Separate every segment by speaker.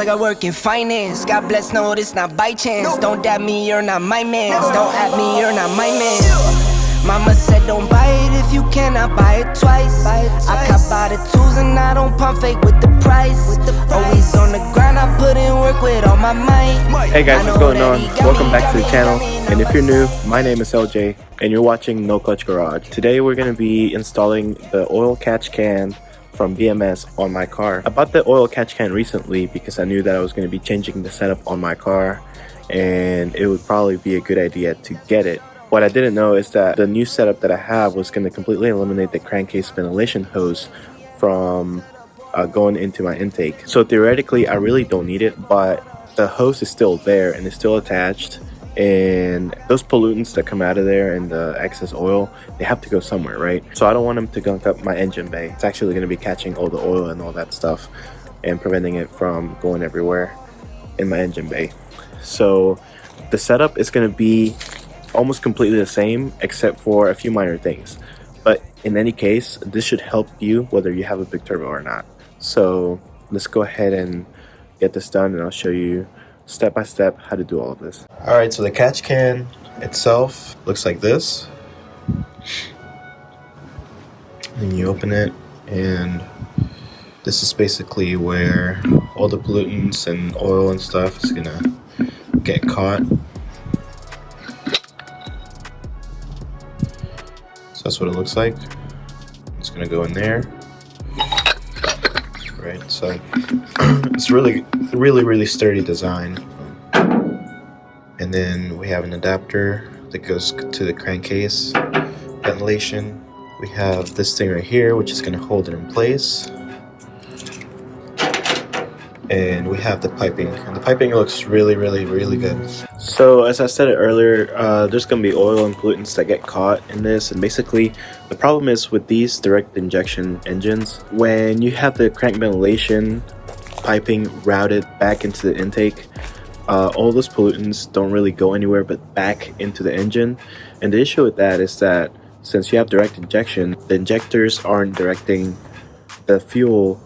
Speaker 1: like I work in finance. God bless, no, this not by chance. Don't dab me, you're not my man. Don't at me, you're not my man. Mama said don't buy it if you cannot buy it twice. I cop by the tools and I don't pump fake with the price. Always on the grind, I put in work with all my might.
Speaker 2: Hey guys, what's going on? Welcome back to the channel. And if you're new, my name is LJ and you're watching NoClutch Garage. Today we're going to be installing the oil catch can from BMS on my car. I bought the oil catch can recently because I knew that I was going to be changing the setup on my car and it would probably be a good idea to get it. What I didn't know is that the new setup that I have was going to completely eliminate the crankcase ventilation hose from going into my intake. So theoretically I really don't need it, but the hose is still there and it's still attached, and those pollutants that come out of there and the excess oil, they have to go somewhere, right? So I don't want them to gunk up my engine bay. It's actually going to be catching all the oil and all that stuff and preventing it from going everywhere in my engine bay. So the setup is going to be almost completely the same except for a few minor things, but in any case this should help you whether you have a big turbo or not. So let's go ahead and get this done and I'll show you step by step how to do all of this. Alright, so the catch can itself looks like this, and you open it and this is basically where all the pollutants and oil and stuff is gonna get caught. So that's what it looks like. It's gonna go in there. Right, so it's really sturdy design. And then we have an adapter that goes to the crankcase ventilation. We have this thing right here which is going to hold it in place, and we have the piping, and the piping looks really good. So as I said it earlier, there's going to be oil and pollutants that get caught in this, and basically the problem is with these direct injection engines, when you have the crank ventilation piping routed back into the intake, all those pollutants don't really go anywhere but back into the engine. And the issue with that is that since you have direct injection, the injectors aren't directing the fuel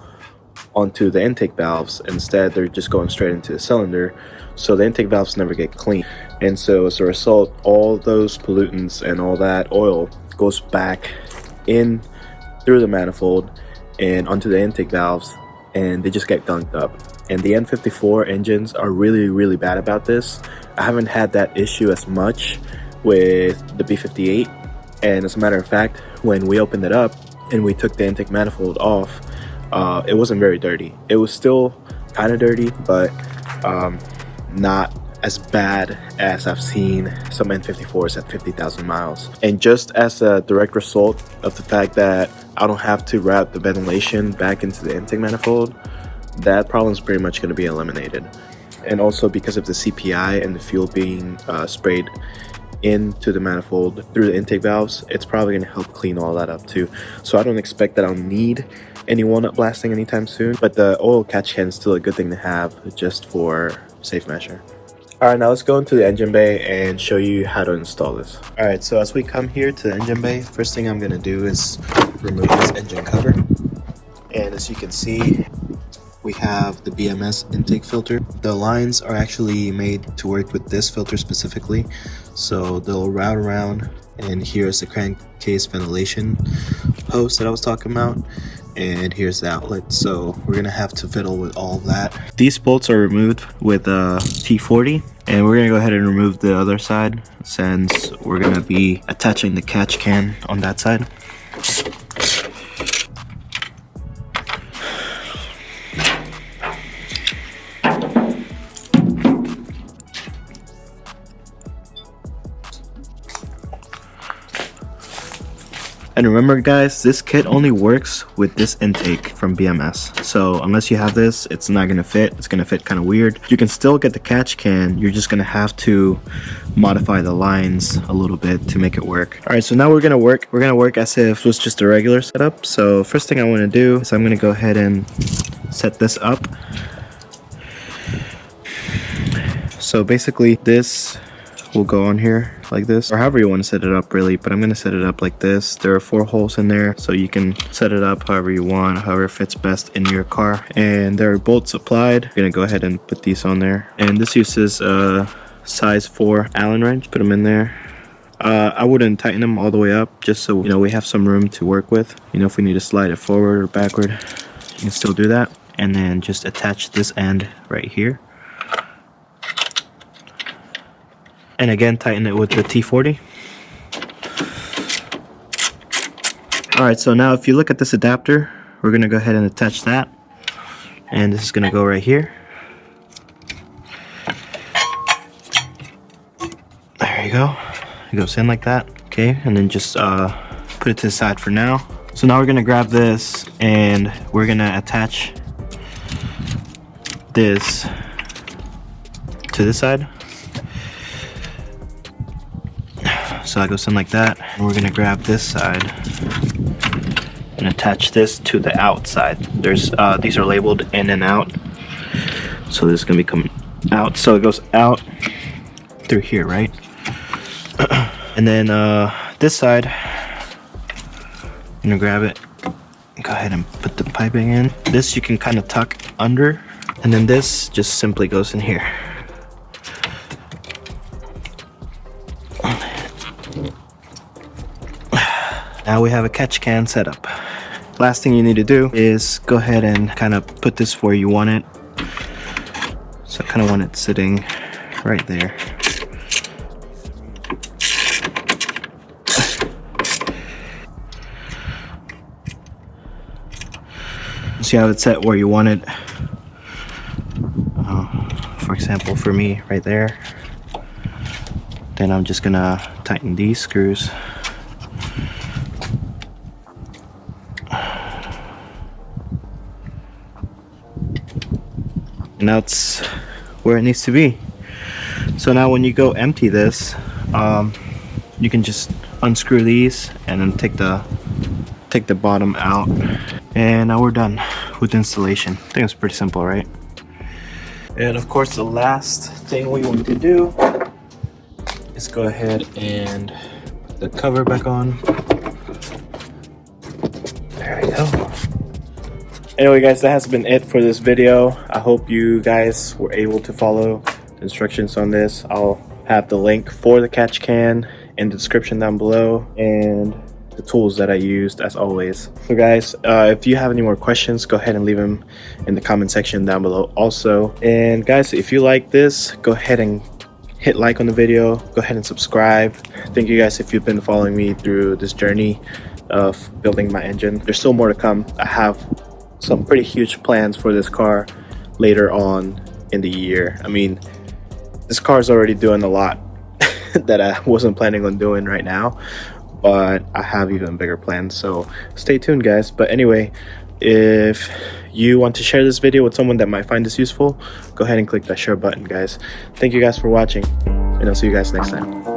Speaker 2: onto the intake valves. Instead, they're just going straight into the cylinder, so the intake valves never get clean. And so as a result, all those pollutants and all that oil goes back in through the manifold and onto the intake valves, and they just get gunked up. And the N54 engines are really bad about this. I haven't had that issue as much with the B58, and as a matter of fact, when we opened it up and we took the intake manifold off, it wasn't very dirty. It was still kind of dirty, but not as bad as I've seen some N54s at 50,000 miles. And just as a direct result of the fact that I don't have to route the ventilation back into the intake manifold, that problem is pretty much going to be eliminated. And also because of the CPI and the fuel being sprayed into the manifold through the intake valves, it's probably going to help clean all that up too. So I don't expect that I'll need any walnut blasting anytime soon, but the oil catch can is still a good thing to have just for safe measure. Alright, now let's go into the engine bay and show you how to install this. Alright, so as we come here to the engine bay, first thing I'm going to do is remove this engine cover. And as you can see, we have the BMS intake filter. The lines are actually made to work with this filter specifically, so they'll route around, and here's the crankcase ventilation hose that I was talking about, and here's the outlet. So we're gonna have to fiddle with all of that. These bolts are removed with a T40, and we're gonna go ahead and remove the other side since we're gonna be attaching the catch can on that side. And remember guys, this kit only works with this intake from BMS. So unless you have this, it's not going to fit. It's going to fit kind of weird. You can still get the catch can. You're just going to have to modify the lines a little bit to make it work. Alright, so now we're going to work as if it was just a regular setup. So first thing I want to do is I'm going to go ahead and set this up. So basically this will go on here like this, or however you want to set it up really, but I'm going to set it up like this. There are 4 holes in there, so you can set it up however you want, however fits best in your car. And there are bolts applied. I'm going to go ahead and put these on there, and this uses a size 4 Allen wrench. Put them in there. I wouldn't tighten them all the way up, just so we have some room to work with. If we need to slide it forward or backward, you can still do that. And then just attach this end right here, and again tighten it with the T40. Alright, so now if you look at this adapter, we're gonna go ahead and attach that, and this is gonna go right here. There you go. It goes in like that. Okay, and then just put it to the side for now. So now we're gonna grab this and we're gonna attach this to this side. So that goes in like that, and we're gonna grab this side and attach this to the outside. There's these are labeled in and out, so this is gonna be coming out, so it goes out through here, right? And then this side, I'm gonna grab it, go ahead and put the piping in. This you can kind of tuck under, and then this just simply goes in here. Now we have a catch can set up. Last thing you need to do is go ahead and kind of put this where you want it. So I kind of want it sitting right there. See how it's set where you want it. For example, for me right there. Then I'm just gonna tighten these screws. And now it's where it needs to be. So now when you go empty this, you can just unscrew these and then take the bottom out, and now we're done with installation. I think it's pretty simple, right? And of course the last thing we want to do is go ahead and put the cover back on. There we go. Anyway guys, that has been it for this video. I hope you guys were able to follow the instructions on this. I'll have the link for the catch can in the description down below, and the tools that I used as always. So guys, if you have any more questions, go ahead and leave them in the comment section down below also. And guys, if you like this, go ahead and hit like on the video, go ahead and subscribe. Thank you guys if you've been following me through this journey of building my engine. There's still more to come. I have some pretty huge plans for this car later on in the year. I mean, this car is already doing a lot that I wasn't planning on doing right now, but I have even bigger plans, so stay tuned guys. But anyway, if you want to share this video with someone that might find this useful, go ahead and click that share button guys. Thank you guys for watching, and I'll see you guys next time.